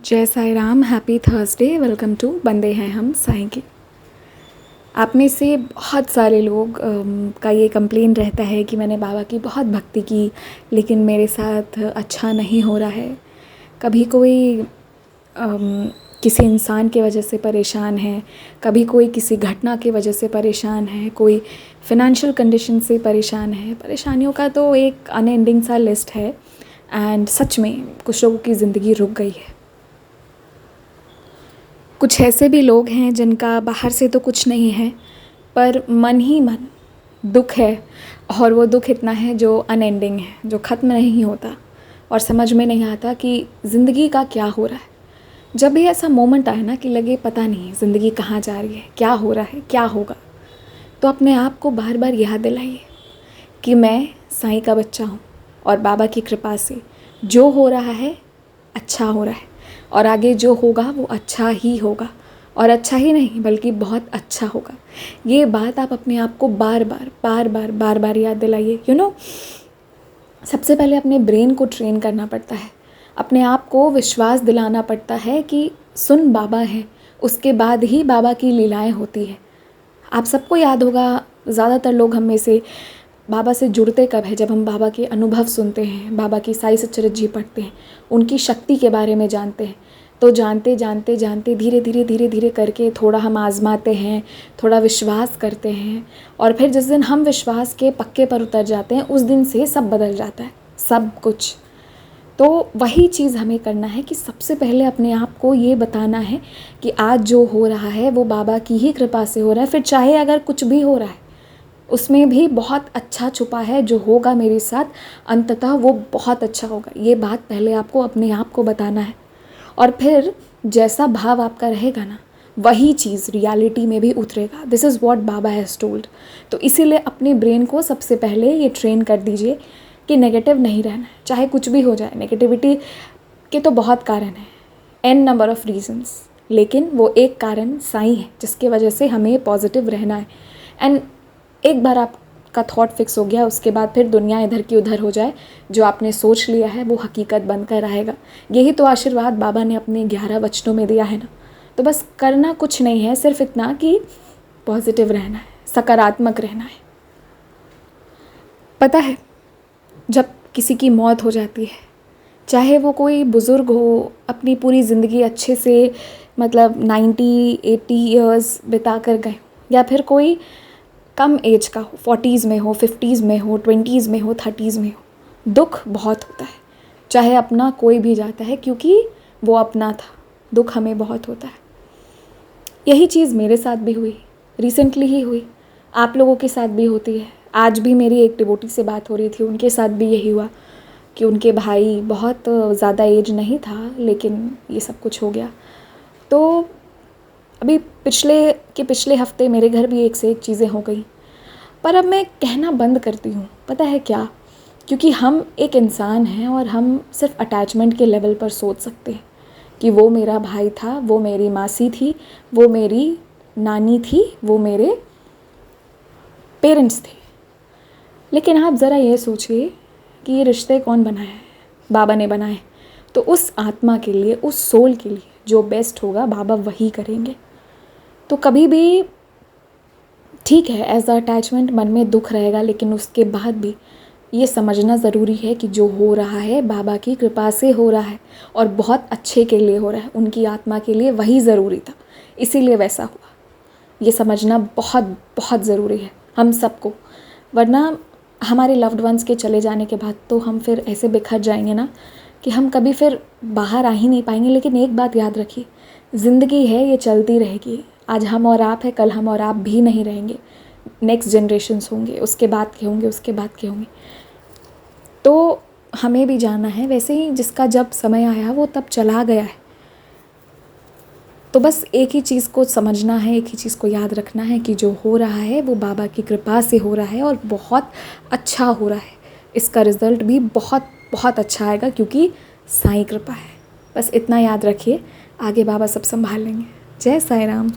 जय Sai Ram, happy Thursday. Welcome to बंदे हैं हम साईं के। आप में से बहुत सारे लोग का ये कंप्लेन रहता है कि मैंने बाबा की बहुत भक्ति की लेकिन मेरे साथ अच्छा नहीं हो रहा है। कभी कोई किसी इंसान की वजह से परेशान है, कभी कोई किसी घटना की वजह से परेशान है, कोई फिनेंशियल कंडीशन से परेशान है। परेशानियों का तो एक अनएंडिंग सा लिस्ट है एंड सच में कुछ लोगों की ज़िंदगी रुक गई है। कुछ ऐसे भी लोग हैं जिनका बाहर से तो कुछ नहीं है पर मन ही मन दुख है, और वो दुख इतना है जो अनएंडिंग है, जो ख़त्म नहीं होता और समझ में नहीं आता कि ज़िंदगी का क्या हो रहा है। जब भी ऐसा मोमेंट आए ना कि लगे पता नहीं ज़िंदगी कहाँ जा रही है, क्या हो रहा है, क्या होगा, तो अपने आप को बार बार याद दिलाइए कि मैं साईं का बच्चा हूँ और बाबा की कृपा से जो हो रहा है अच्छा हो रहा है और आगे जो होगा वो अच्छा ही होगा, और अच्छा ही नहीं बल्कि बहुत अच्छा होगा। ये बात आप अपने आप को बार बार याद दिलाइए। सबसे पहले अपने ब्रेन को ट्रेन करना पड़ता है, अपने आप को विश्वास दिलाना पड़ता है कि सुन बाबा है, उसके बाद ही बाबा की लीलाएं होती है। आप सबको याद होगा, ज़्यादातर लोग हम में से बाबा से जुड़ते कब है, जब हम बाबा के अनुभव सुनते हैं, बाबा की साई सच्चरित्र जी पढ़ते हैं, उनकी शक्ति के बारे में जानते हैं। तो जानते धीरे धीरे करके थोड़ा हम आजमाते हैं, थोड़ा विश्वास करते हैं, और फिर जिस दिन हम विश्वास के पक्के पर उतर जाते हैं उस दिन से सब बदल जाता है, सब कुछ। तो वही चीज़ हमें करना है कि सबसे पहले अपने आप को ये बताना है कि आज जो हो रहा है वो बाबा की ही कृपा से हो रहा है। फिर चाहे अगर कुछ भी हो रहा है उसमें भी बहुत अच्छा छुपा है, जो होगा मेरे साथ अंततः वो बहुत अच्छा होगा। ये बात पहले आपको अपने आप को बताना है, और फिर जैसा भाव आपका रहेगा ना वही चीज़ रियलिटी में भी उतरेगा। This is what Baba has told. तो इसीलिए अपने ब्रेन को सबसे पहले ये ट्रेन कर दीजिए कि नेगेटिव नहीं रहना है, चाहे कुछ भी हो जाए। नेगेटिविटी के तो बहुत कारण हैं, एन नंबर ऑफ़ रीजंस, लेकिन वो एक कारण साईं है जिसकी वजह से हमें पॉजिटिव रहना है। एंड एक बार आपका थॉट फिक्स हो गया, उसके बाद फिर दुनिया इधर की उधर हो जाए, जो आपने सोच लिया है वो हकीकत बनकर आएगा। यही तो आशीर्वाद बाबा ने अपने 11 वचनों में दिया है ना। तो बस करना कुछ नहीं है, सिर्फ इतना कि पॉजिटिव रहना है, सकारात्मक रहना है। पता है, जब किसी की मौत हो जाती है, चाहे वो कोई बुज़ुर्ग हो, अपनी पूरी ज़िंदगी अच्छे से मतलब 90-80 ईयर्स बिता कर गए, या फिर कोई कम एज का हो, 40s में हो, 50s में हो, 20s में हो, 30s में हो, दुख बहुत होता है। चाहे अपना कोई भी जाता है क्योंकि वो अपना था, दुख हमें बहुत होता है। यही चीज़ मेरे साथ भी हुई, रिसेंटली ही हुई, आप लोगों के साथ भी होती है। आज भी मेरी एक डिवोटी से बात हो रही थी, उनके साथ भी यही हुआ कि उनके भाई, बहुत ज़्यादा एज नहीं था लेकिन ये सब कुछ हो गया। तो अभी पिछले हफ्ते मेरे घर भी एक से एक चीज़ें हो गई, पर अब मैं कहना बंद करती हूँ। पता है क्या? क्योंकि हम एक इंसान हैं और हम सिर्फ अटैचमेंट के लेवल पर सोच सकते हैं कि वो मेरा भाई था, वो मेरी मासी थी, वो मेरी नानी थी, वो मेरे पेरेंट्स थे। लेकिन आप ज़रा ये सोचिए कि ये रिश्ते कौन बनाए हैं? बाबा ने बनाए। तो उस आत्मा के लिए, उस सोल के लिए जो बेस्ट होगा बाबा वही करेंगे। तो कभी भी ठीक है, एज अ अटैचमेंट मन में दुख रहेगा, लेकिन उसके बाद भी ये समझना ज़रूरी है कि जो हो रहा है बाबा की कृपा से हो रहा है और बहुत अच्छे के लिए हो रहा है, उनकी आत्मा के लिए वही ज़रूरी था, इसीलिए वैसा हुआ। ये समझना बहुत बहुत ज़रूरी है हम सबको, वरना हमारे लव्ड वंस के चले जाने के बाद तो हम फिर ऐसे बिखर जाएंगे ना कि हम कभी फिर बाहर आ ही नहीं पाएंगे। लेकिन एक बात याद रखिए, ज़िंदगी है, ये चलती रहेगी। आज हम और आप है, कल हम और आप भी नहीं रहेंगे, नेक्स्ट जनरेशन्स होंगे, उसके बाद के होंगे, उसके बाद के होंगे। तो हमें भी जाना है, वैसे ही जिसका जब समय आया वो तब चला गया है। तो बस एक ही चीज़ को समझना है, एक ही चीज़ को याद रखना है कि जो हो रहा है वो बाबा की कृपा से हो रहा है और बहुत अच्छा हो रहा है। इसका रिज़ल्ट भी बहुत बहुत अच्छा आएगा क्योंकि साईं कृपा है। बस इतना याद रखिए, आगे बाबा सब संभाल लेंगे। जय साईं राम।